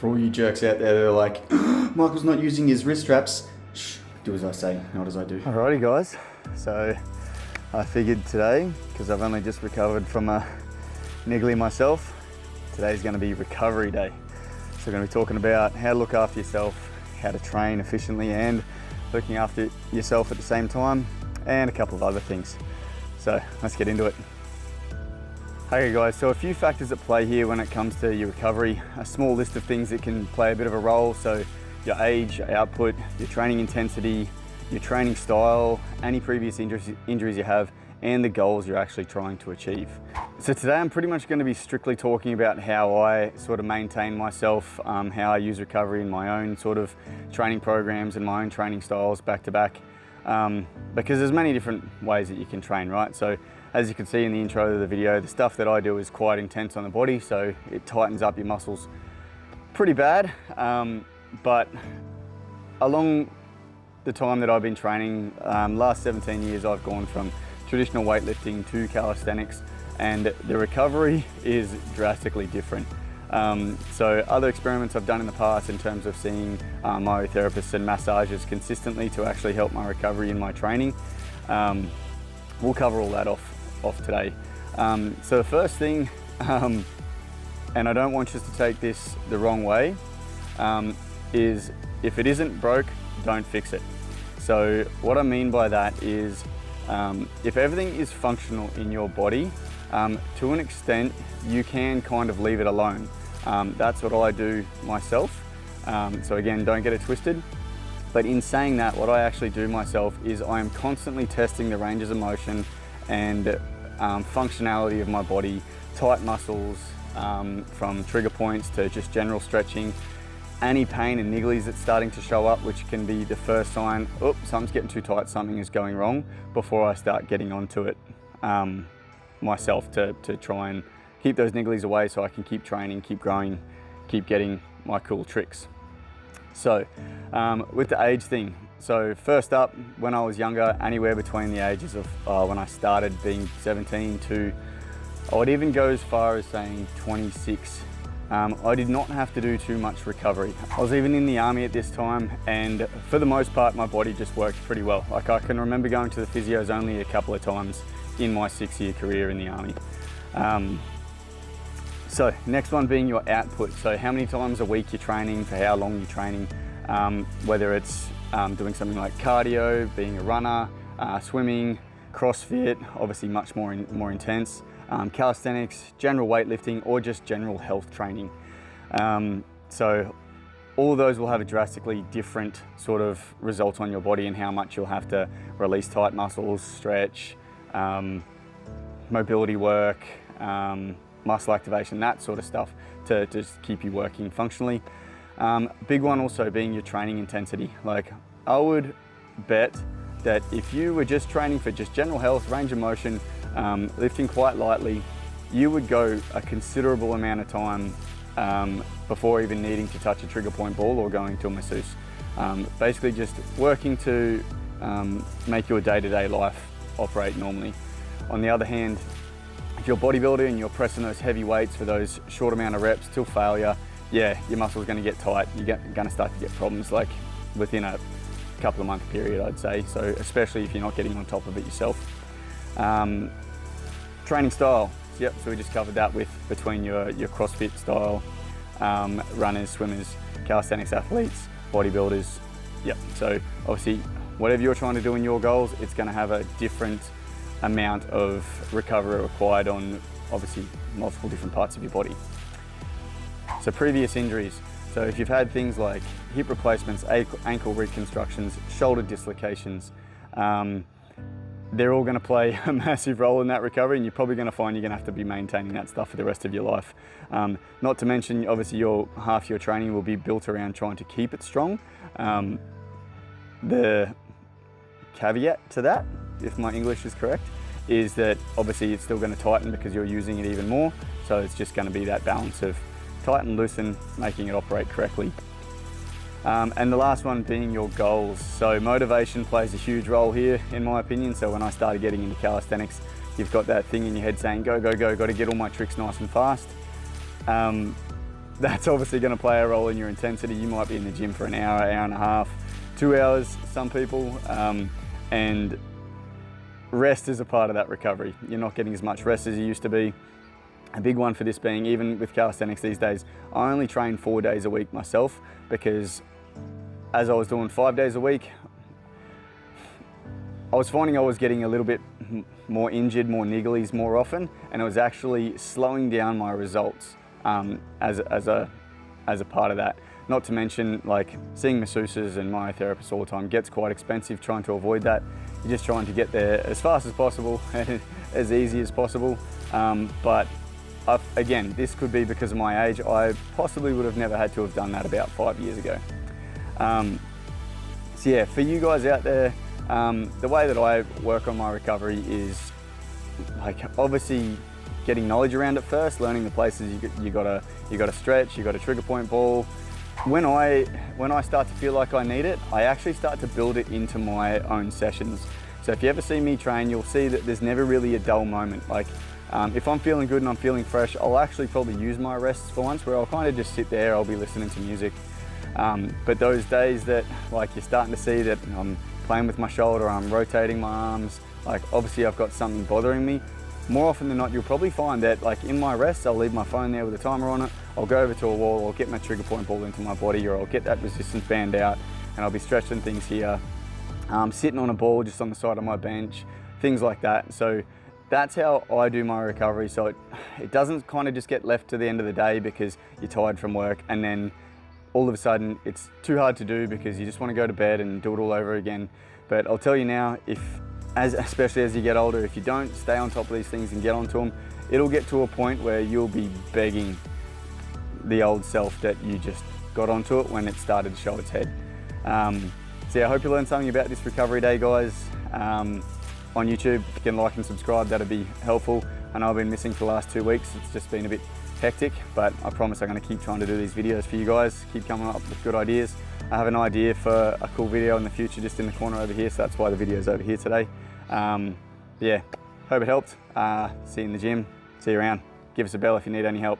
For all you jerks out there that are like, Michael's not using his wrist straps, shh, do as I say, not as I do. Alrighty guys, so I figured today, because I've only just recovered from a niggly myself, today's going to be recovery day. So we're going to be talking about how to look after yourself, how to train efficiently and looking after yourself at the same time, and a couple of other things. So let's get into it. Okay guys, so a few factors at play here when it comes to your recovery. A small list of things that can play a bit of a role. So your age, your output, your training intensity, your training style, any previous injuries you have, and the goals you're actually trying to achieve. So today I'm pretty much going to be strictly talking about how I sort of maintain myself, how I use recovery in my own sort of training programs and my own training styles back to back. Because there's many different ways that you can train, right? So as you can see in the intro of the video, the stuff that I do is quite intense on the body, so it tightens up your muscles pretty bad. But along the time that I've been training, last 17 years, I've gone from traditional weightlifting to calisthenics, and the recovery is drastically different. So other experiments I've done in the past in terms of seeing myotherapists and massagers consistently to actually help my recovery in my training, we'll cover all that off today. So the first thing, and I don't want you to take this the wrong way, is if it isn't broke, don't fix it. So what I mean by that is if everything is functional in your body, to an extent, you can kind of leave it alone. That's what I do myself. So again, don't get it twisted. But in saying that, what I actually do myself is I am constantly testing the ranges of motion and functionality of my body, tight muscles, from trigger points to just general stretching, any pain and nigglies that's starting to show up, which can be the first sign, oh, something's getting too tight, something is going wrong, before I start getting onto it myself to try and keep those nigglies away so I can keep training, keep growing, keep getting my cool tricks. So with the age thing, so first up, when I was younger, anywhere between the ages of when I started being 17 to, I would even go as far as saying 26, I did not have to do too much recovery. I was even in the army at this time, and for the most part, my body just worked pretty well. Like I can remember going to the physios only a couple of times in my 6-year career in the army. So next one being your output. So how many times a week you're training, for how long you're training, whether it's doing something like cardio, being a runner, swimming, CrossFit, obviously much more intense, calisthenics, general weightlifting, or just general health training. So all of those will have a drastically different sort of result on your body and how much you'll have to release tight muscles, stretch, mobility work, muscle activation, that sort of stuff to just keep you working functionally. Big one also being your training intensity. Like I would bet that if you were just training for just general health, range of motion, lifting quite lightly, you would go a considerable amount of time before even needing to touch a trigger point ball or going to a masseuse. Basically just working to make your day-to-day life operate normally. On the other hand, if you're a bodybuilder and you're pressing those heavy weights for those short amount of reps till failure, yeah, your muscle's going to get tight. You're going to start to get problems like within a couple of month period, I'd say. So especially if you're not getting on top of it yourself. Training style. Yep, so we just covered that with between your CrossFit style, runners, swimmers, calisthenics athletes, bodybuilders. Yep, so obviously whatever you're trying to do in your goals, it's going to have a different amount of recovery required on obviously multiple different parts of your body. So previous injuries. So if you've had things like hip replacements, ankle reconstructions, shoulder dislocations, they're all going to play a massive role in that recovery, and you're probably going to find you're going to have to be maintaining that stuff for the rest of your life. Not to mention, obviously, half your training will be built around trying to keep it strong. The caveat to that, if my English is correct, is that obviously it's still going to tighten because you're using it even more. So it's just going to be that balance of tighten, loosen, making it operate correctly. And the last one being your goals. So motivation plays a huge role here, in my opinion. So when I started getting into calisthenics, you've got that thing in your head saying, go, go, go, got to get all my tricks nice and fast. that's obviously going to play a role in your intensity. You might be in the gym for an hour, hour and a half, 2 hours, some people, and rest is a part of that recovery. You're not getting as much rest as you used to be. A big one for this being, even with calisthenics these days, I only train 4 days a week myself, because as I was doing 5 days a week, I was finding I was getting a little bit more injured, more nigglies more often, and it was actually slowing down my results as a part of that. Not to mention, like, seeing masseuses and myotherapists all the time gets quite expensive. Trying to avoid that, you're just trying to get there as fast as possible and as easy as possible. But again, this could be because of my age. I possibly would have never had to have done that about 5 years ago. So yeah, for you guys out there, the way that I work on my recovery is, like, obviously getting knowledge around it first, learning the places you gotta stretch, you got a trigger point ball. When I start to feel like I need it, I actually start to build it into my own sessions. So if you ever see me train, you'll see that there's never really a dull moment. Like, if I'm feeling good and I'm feeling fresh, I'll actually probably use my rests for once, where I'll kind of just sit there, I'll be listening to music. But those days that, like, you're starting to see that I'm playing with my shoulder, I'm rotating my arms, like, obviously I've got something bothering me, more often than not, you'll probably find that, like, in my rests, I'll leave my phone there with a timer on it, I'll go over to a wall, I'll get my trigger point ball into my body, or I'll get that resistance band out, and I'll be stretching things here, sitting on a ball just on the side of my bench, things like that. So that's how I do my recovery. So it doesn't kind of just get left to the end of the day because you're tired from work, and then all of a sudden it's too hard to do because you just want to go to bed and do it all over again. But I'll tell you now, especially as you get older, if you don't stay on top of these things and get onto them, it'll get to a point where you'll be begging the old self that you just got onto it when it started to show its head. So yeah, I hope you learned something about this recovery day, guys. On YouTube, if you can like and subscribe, that'd be helpful. I know I've been missing for the last 2 weeks. It's just been a bit hectic, but I promise I'm going to keep trying to do these videos for you guys, keep coming up with good ideas. I have an idea for a cool video in the future just in the corner over here, so that's why the video's over here today. Yeah, hope it helped. See you in the gym, see you around. Give us a bell if you need any help.